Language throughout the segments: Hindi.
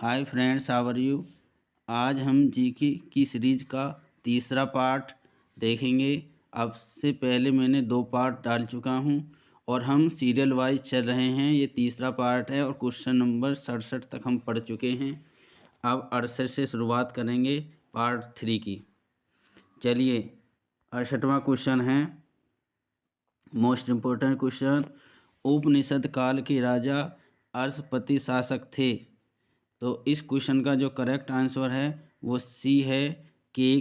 Hi friends, how are you. आज हम जीके की सीरीज का तीसरा पार्ट देखेंगे। अब से पहले मैंने 2 पार्ट डाल चुका हूं और हम सीरियल वाइज चल रहे हैं। ये तीसरा पार्ट है और क्वेश्चन नंबर 67 तक हम पढ़ चुके हैं। अब 68 से शुरुआत करेंगे पार्ट 3 की। चलिए, 68वां क्वेश्चन है मोस्ट इम्पोर्टेंट क्वेश्चन। उपनिषद काल के राजा अर्शपति शासक थे। तो इस क्वेश्चन का जो करेक्ट आंसर है वो सी है, के।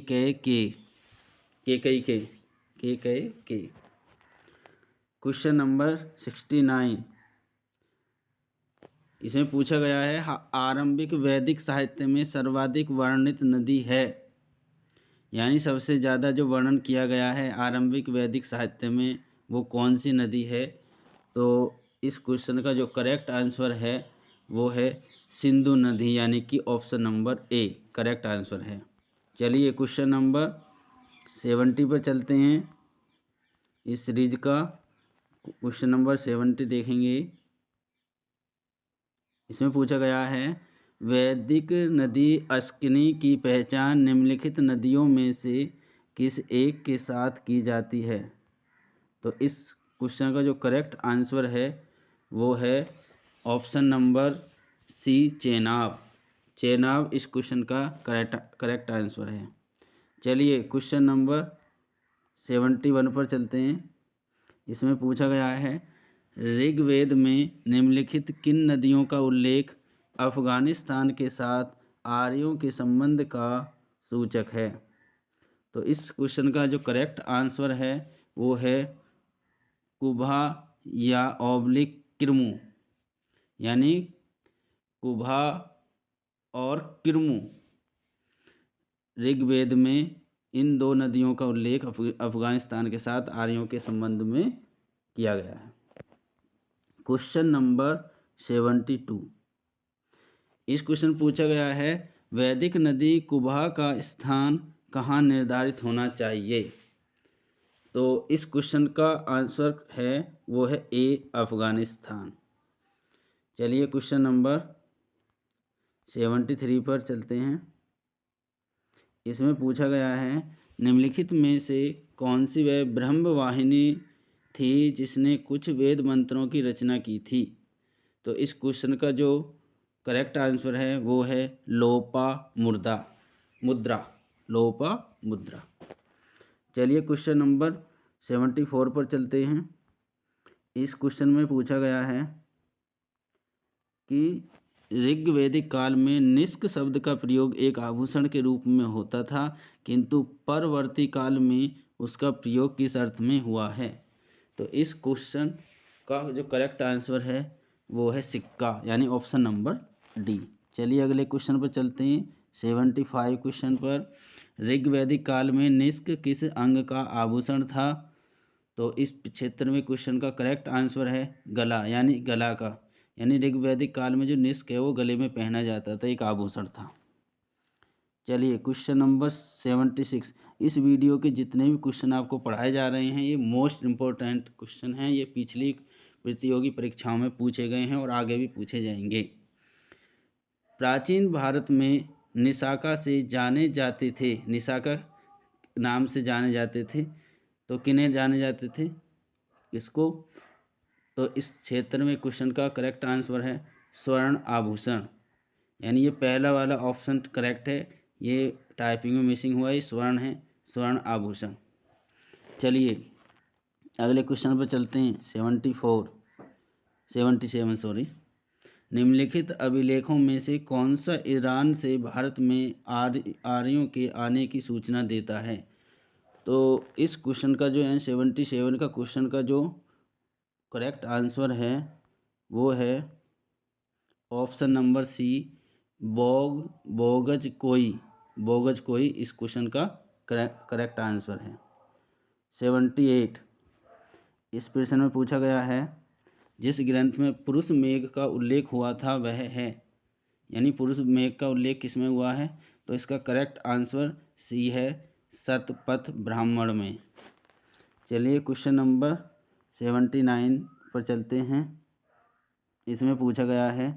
क्वेश्चन नंबर 69, इसमें पूछा गया है आरंभिक वैदिक साहित्य में सर्वाधिक वर्णित नदी है, यानी सबसे ज़्यादा जो वर्णन किया गया है आरंभिक वैदिक साहित्य में वो कौन सी नदी है। तो इस क्वेश्चन का जो करेक्ट आंसर है वो है सिंधु नदी, यानी कि option number A correct answer है। चलिए क्वेश्चन नंबर 70 पर चलते हैं। इस सीरीज का क्वेश्चन नंबर 70 देखेंगे। इसमें पूछा गया है वैदिक नदी अस्किनी की पहचान निम्नलिखित नदियों में से किस एक के साथ की जाती है। तो इस क्वेश्चन का जो करेक्ट आंसर है वो है option number C Chenab. Chenab इस क्वेश्चन का करेक्ट आंसर है। चलिए क्वेश्चन नंबर 71 पर चलते हैं। इसमें पूछा गया है ऋग्वेद में निम्नलिखित किन नदियों का उल्लेख अफगानिस्तान के साथ आर्यों के संबंध का सूचक है। तो इस क्वेश्चन का जो करेक्ट आंसर है वो है कुभा या ऑब्लिक किरमू, यानी कुभा और किरमू। ऋग्वेद में इन 2 नदियों का उल्लेख अफगानिस्तान के साथ आर्यों के संबंध में किया गया है। क्वेश्चन नंबर 72, इस क्वेश्चन पूछा गया है वैदिक नदी कुभा का स्थान कहाँ निर्धारित होना चाहिए। तो इस क्वेश्चन का आंसर है वो है ए अफगानिस्तान। चलिए क्वेश्चन नंबर 73 पर चलते हैं। इसमें पूछा गया है निम्नलिखित में से कौन सी वह ब्रह्मवाहिनी थी जिसने कुछ वेद मंत्रों की रचना की थी। तो इस क्वेश्चन का जो करेक्ट आंसर है वो है लोपा मुद्रा। चलिए क्वेश्चन नंबर 74 पर चलते हैं। इस क्वेश्चन में पूछा गया है कि ऋग्वैदिक काल में निष्क शब्द का प्रयोग एक आभूषण के रूप में होता था, किंतु परवर्ती काल में उसका प्रयोग किस अर्थ में हुआ है। तो इस क्वेश्चन का जो करेक्ट आंसर है वो है सिक्का, यानी ऑप्शन नंबर डी। चलिए अगले क्वेश्चन पर चलते हैं। 75 क्वेश्चन पर ऋग्वैदिक काल में निष्क किस अंग का आभूषण था। तो इस क्षेत्र में क्वेश्चन का करेक्ट आंसर है गला, यानी गला का, यानी ऋग्वैदिक काल में जो निष्क है वो गले में पहना जाता था, एक आभूषण था। चलिए क्वेश्चन नंबर 76, इस वीडियो के जितने भी क्वेश्चन आपको पढ़ाए जा रहे हैं ये मोस्ट इम्पोर्टेंट क्वेश्चन हैं। ये पिछली प्रतियोगी परीक्षाओं में पूछे गए हैं और आगे भी पूछे जाएंगे। प्राचीन भारत में निशाका से जाने जाते थे, निशाका नाम से जाने जाते थे। तो किन्हें जाने जाते थे, किसको। तो इस क्षेत्र में क्वेश्चन का करेक्ट आंसर है स्वर्ण आभूषण, यानी ये पहला वाला ऑप्शन करेक्ट है। ये टाइपिंग में मिसिंग हुआ है, स्वर्ण है, स्वर्ण आभूषण। चलिए अगले क्वेश्चन पर चलते हैं। 77 सॉरी। निम्नलिखित अभिलेखों में से कौन सा ईरान से भारत में आर्यों के आने की सूचना देता है। तो इस क्वेश्चन का जो है 77 का क्वेश्चन का जो करेक्ट आंसर है वो है ऑप्शन नंबर सी बोगज कोई इस क्वेश्चन का करेक्ट आंसर है। 78, इस प्रश्न में पूछा गया है जिस ग्रंथ में पुरुष मेघ का उल्लेख हुआ था वह है, यानी पुरुष मेघ का उल्लेख किसमें हुआ है। तो इसका करेक्ट आंसर सी है शतपथ ब्राह्मण में। चलिए क्वेश्चन नंबर 79 पर चलते हैं। इसमें पूछा गया है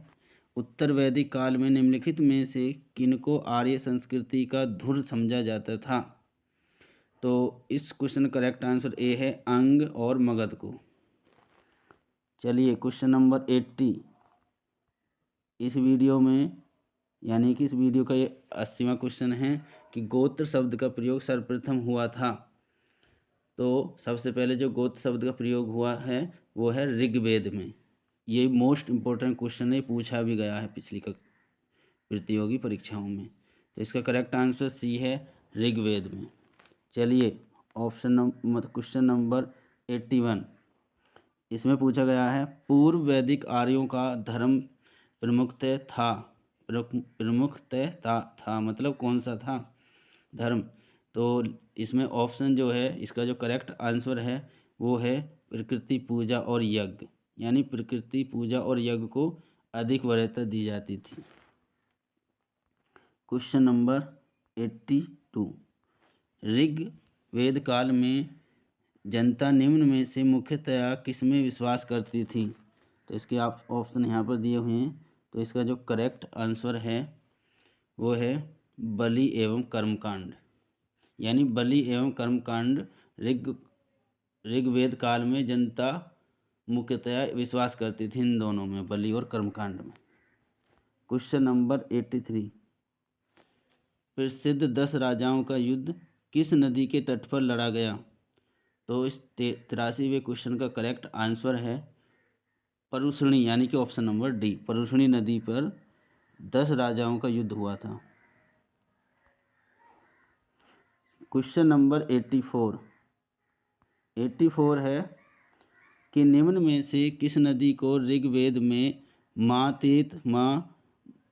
उत्तर वैदिक काल में निम्नलिखित में से किनको आर्य संस्कृति का धुर समझा जाता था? तो इस क्वेश्चन का करेक्ट आंसर ए है अंग और मगध को। चलिए क्वेश्चन नंबर 80। इस वीडियो में यानी कि इस वीडियो का ये 80वां क्वेश्चन है कि गोत्र शब्द का प्रयोग सर्वप्रथम हुआ था। तो सबसे पहले जो गोत्र शब्द का प्रयोग हुआ है वो है ऋग्वेद में। ये मोस्ट इम्पोर्टेंट क्वेश्चन है, पूछा भी गया है पिछली प्रतियोगी परीक्षाओं में। तो इसका करेक्ट आंसर सी है ऋग्वेद में। चलिए क्वेश्चन नंबर 81। इसमें पूछा गया है पूर्व वैदिक आर्यों का धर्म प्रमुखतः था मतलब कौन सा था धर्म? तो इसमें ऑप्शन जो है इसका जो करेक्ट आंसर है वो है प्रकृति पूजा और यज्ञ, यानी प्रकृति पूजा और यज्ञ को अधिक वरीयता दी जाती थी। Question number 82। ऋग्वेद काल में जनता निम्न में से मुख्यतया किसमें विश्वास करती थी? तो इसके आप ऑप्शन यहाँ पर दिए हुए हैं। तो इसका जो करेक्ट आंसर है वो है बलि एवं कर्मकांड, यानी बलि एवं कर्मकांड ऋग्वेद काल में जनता मुख्यतया विश्वास करती थी इन दोनों में, बलि और कर्मकांड में। Question number 83। प्रसिद्ध 10 राजाओं का युद्ध किस नदी के तट पर लड़ा गया? तो इस 83वें क्वेश्चन का करेक्ट आंसर है परुष्णी, यानी कि ऑप्शन नंबर डी, परुष्णी नदी पर 10 राजाओं का युद्ध हुआ था। क्वेश्चन नंबर 84 है कि निम्न में से किस नदी को ऋग्वेद में माँ तीत, माँ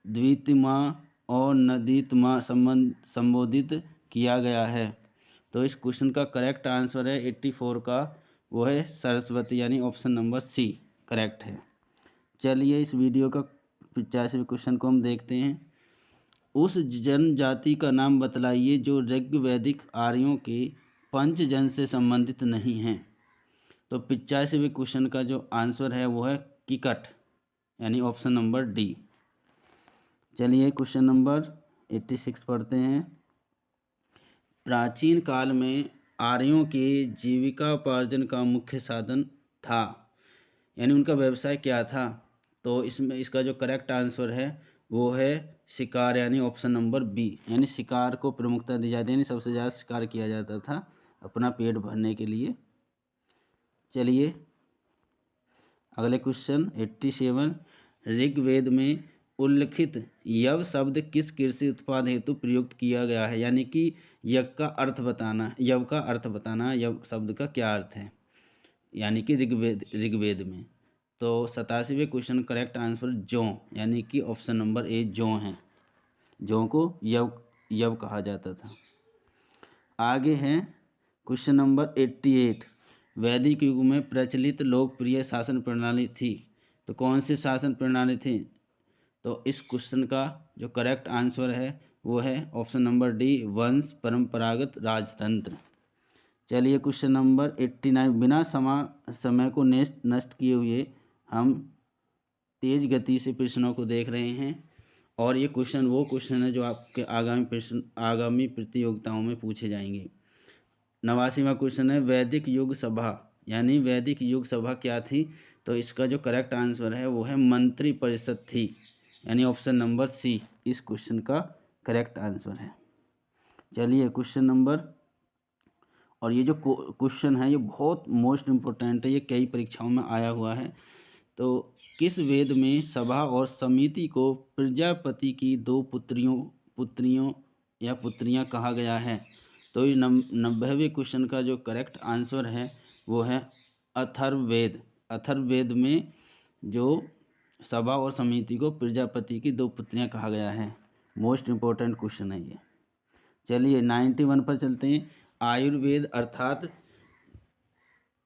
द्वितीमा और नदीतमा संबोधित किया गया है? तो इस क्वेश्चन का करेक्ट आंसर है 84 का, वो है सरस्वती, यानी ऑप्शन नंबर सी करेक्ट है। चलिए इस वीडियो का 85वें क्वेश्चन को हम देखते हैं। उस जनजाति का नाम बतलाइए जो ऋग्वैदिक आर्यों के पंचजन से संबंधित नहीं हैं। तो 85वें क्वेश्चन का जो आंसर है वो है किकट, यानी ऑप्शन नंबर डी। चलिए क्वेश्चन नंबर 86 पढ़ते हैं। प्राचीन काल में आर्यों के जीविकापार्जन का मुख्य साधन था, यानी उनका व्यवसाय क्या था? तो इसमें इसका जो करेक्ट आंसर है वो है शिकार, यानी ऑप्शन नंबर बी, यानी शिकार को प्रमुखता दी जाती है, यानी सबसे ज़्यादा शिकार किया जाता था अपना पेट भरने के लिए। चलिए अगले क्वेश्चन 87। ऋग्वेद में उल्लिखित यव शब्द किस कृषि उत्पाद हेतु प्रयुक्त किया गया है? यानी कि यव का अर्थ बताना, यव शब्द का क्या अर्थ है, यानी कि ऋग्वेद में। तो 87वें क्वेश्चन करेक्ट आंसर जौ, यानी कि ऑप्शन नंबर ए जौ है। जौ को यव कहा जाता था। आगे है क्वेश्चन नंबर 88। वैदिक युग में प्रचलित लोकप्रिय शासन प्रणाली थी, तो कौन सी शासन प्रणाली थी? तो इस क्वेश्चन का जो करेक्ट आंसर है वो है ऑप्शन नंबर डी, वंश परंपरागत राजतंत्र। चलिए क्वेश्चन नंबर 89। बिना समय को नष्ट किए हुए हम तेज गति से प्रश्नों को देख रहे हैं, और ये क्वेश्चन वो क्वेश्चन है जो आपके आगामी प्रतियोगिताओं में पूछे जाएंगे। 89वां क्वेश्चन है वैदिक युग सभा, यानी वैदिक युग सभा क्या थी? तो इसका जो करेक्ट आंसर है वो है मंत्री परिषद थी, यानी ऑप्शन नंबर सी इस क्वेश्चन का करेक्ट आंसर है। चलिए क्वेश्चन नंबर, और ये जो क्वेश्चन है ये बहुत मोस्ट इम्पोर्टेंट है, ये कई परीक्षाओं में आया हुआ है। तो किस वेद में सभा और समिति को प्रजापति की 2 पुत्रियां कहा गया है? तो ये 90वें क्वेश्चन का जो करेक्ट आंसर है वो है अथर्ववेद। अथर्ववेद में जो सभा और समिति को प्रजापति की 2 पुत्रियां कहा गया है। मोस्ट इम्पोर्टेंट क्वेश्चन है ये। चलिए 91 पर चलते हैं।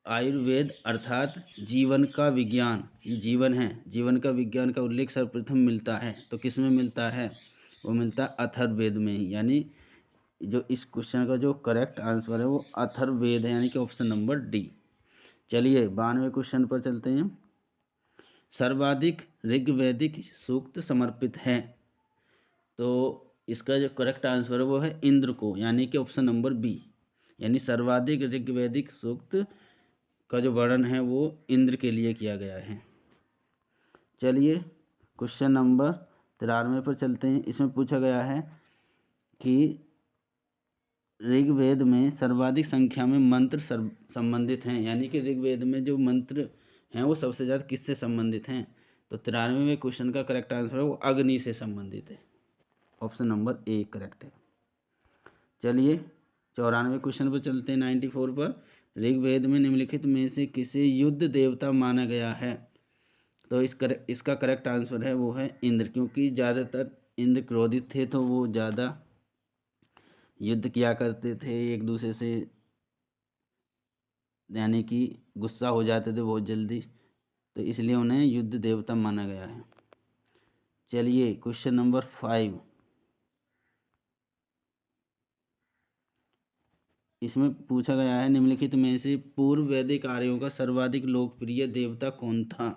आयुर्वेद अर्थात जीवन का विज्ञान, ये जीवन है, जीवन का विज्ञान का उल्लेख सर्वप्रथम मिलता है, तो किस में मिलता है? वो मिलता है अथर्ववेद में ही, यानी जो इस क्वेश्चन का जो करेक्ट आंसर है वो अथर्ववेद है, यानी कि ऑप्शन नंबर डी। चलिए 92वें क्वेश्चन पर चलते हैं। सर्वाधिक ऋग्वैदिक सूक्त समर्पित हैं? तो इसका जो करेक्ट आंसर है वो है इंद्र को, यानी कि ऑप्शन नंबर बी, यानी सर्वाधिक ऋग्वैदिक सूक्त का जो वर्णन है वो इंद्र के लिए किया गया है। चलिए क्वेश्चन नंबर 93 पर चलते हैं। इसमें पूछा गया है कि ऋग्वेद में सर्वाधिक संख्या में मंत्र संबंधित हैं, यानी कि ऋग्वेद में जो मंत्र हैं वो सबसे ज़्यादा किससे संबंधित हैं? तो 93वें क्वेश्चन का करेक्ट आंसर है वो अग्नि से संबंधित है, ऑप्शन नंबर ए करेक्ट है। चलिए 94 क्वेश्चन पर चलते हैं, 94 पर। ऋग्वेद में निम्नलिखित में से किसे युद्ध देवता माना गया है? तो इसका करेक्ट आंसर है वो है इंद्र, क्योंकि ज़्यादातर इंद्र क्रोधित थे तो वो ज़्यादा युद्ध किया करते थे एक दूसरे से, यानी कि गुस्सा हो जाते थे बहुत जल्दी, तो इसलिए उन्हें युद्ध देवता माना गया है। चलिए क्वेश्चन नंबर 5। इसमें पूछा गया है निम्नलिखित में से पूर्व वैदिक आर्यों का सर्वाधिक लोकप्रिय देवता कौन था?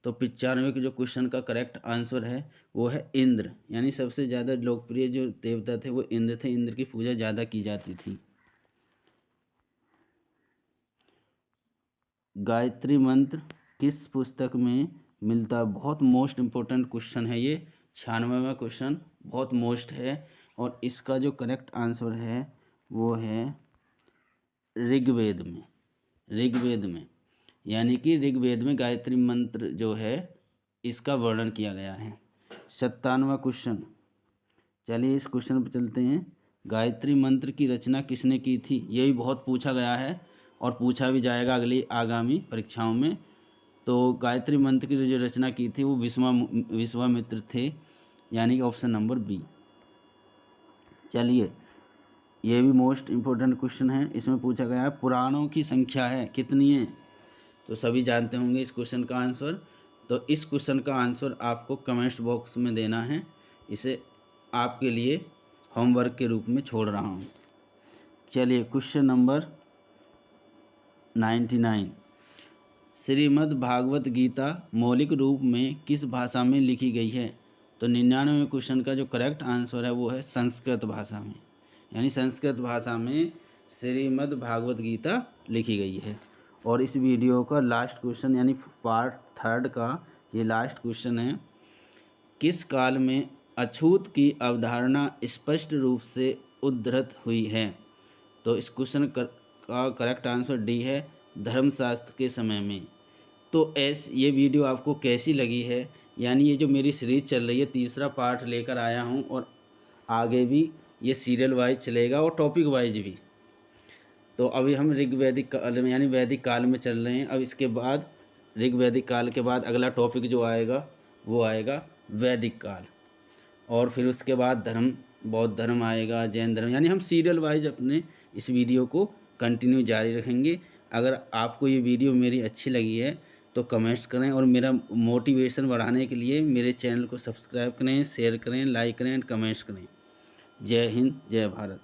तो 95 के जो क्वेश्चन का करेक्ट आंसर है वो है इंद्र, यानी सबसे ज़्यादा लोकप्रिय जो देवता थे वो इंद्र थे, इंद्र की पूजा ज़्यादा की जाती थी। गायत्री मंत्र किस पुस्तक में मिलता है? बहुत मोस्ट इम्पोर्टेंट क्वेश्चन है ये, 96वां क्वेश्चन बहुत मोस्ट है, और इसका जो करेक्ट आंसर है वो है ऋग्वेद में। ऋग्वेद में, यानी कि ऋग्वेद में गायत्री मंत्र जो है इसका वर्णन किया गया है। 97वां क्वेश्चन। चलिए इस क्वेश्चन पर चलते हैं। गायत्री मंत्र की रचना किसने की थी? ये भी बहुत पूछा गया है और पूछा भी जाएगा अगली आगामी परीक्षाओं में। तो गायत्री मंत्र की जो रचना की थी वो विश्वामित्र थे, यानी कि ऑप्शन नंबर बी। चलिए ये भी मोस्ट इम्पोर्टेंट क्वेश्चन है। इसमें पूछा गया है पुराणों की संख्या है कितनी है? तो सभी जानते होंगे इस क्वेश्चन का आंसर। तो इस क्वेश्चन का आंसर आपको कमेंट्स बॉक्स में देना है, इसे आपके लिए होमवर्क के रूप में छोड़ रहा हूँ। चलिए क्वेश्चन नंबर 99। श्रीमद् भागवत गीता मौलिक रूप में किस भाषा में लिखी गई है? तो 99वें क्वेश्चन का जो करेक्ट आंसर है वो है संस्कृत भाषा में, यानी संस्कृत भाषा में श्रीमद् भागवत गीता लिखी गई है। और इस वीडियो का लास्ट क्वेश्चन, यानी पार्ट 3 का ये लास्ट क्वेश्चन है, किस काल में अछूत की अवधारणा स्पष्ट रूप से उद्धृत हुई है? तो इस क्वेश्चन का करेक्ट आंसर डी है, धर्मशास्त्र के समय में। तो ये वीडियो आपको कैसी लगी है? यानी ये जो मेरी सीरीज चल रही है, तीसरा पार्ट लेकर आया हूँ, और आगे भी ये सीरियल वाइज चलेगा और टॉपिक वाइज भी। तो अभी हम ऋग्वैदिक काल में, यानी वैदिक काल में चल रहे हैं। अब इसके बाद ऋग्वैदिक काल के बाद अगला टॉपिक जो आएगा वो आएगा वैदिक काल, और फिर उसके बाद बौद्ध धर्म आएगा, जैन धर्म, यानी हम सीरियल वाइज अपने इस वीडियो को कंटिन्यू जारी रखेंगे। अगर आपको ये वीडियो मेरी अच्छी लगी है तो कमेंट्स करें, और मेरा मोटिवेशन बढ़ाने के लिए मेरे चैनल को सब्सक्राइब करें, शेयर करें, लाइक करें एंड कमेंट्स करें। जय हिंद, जय भारत।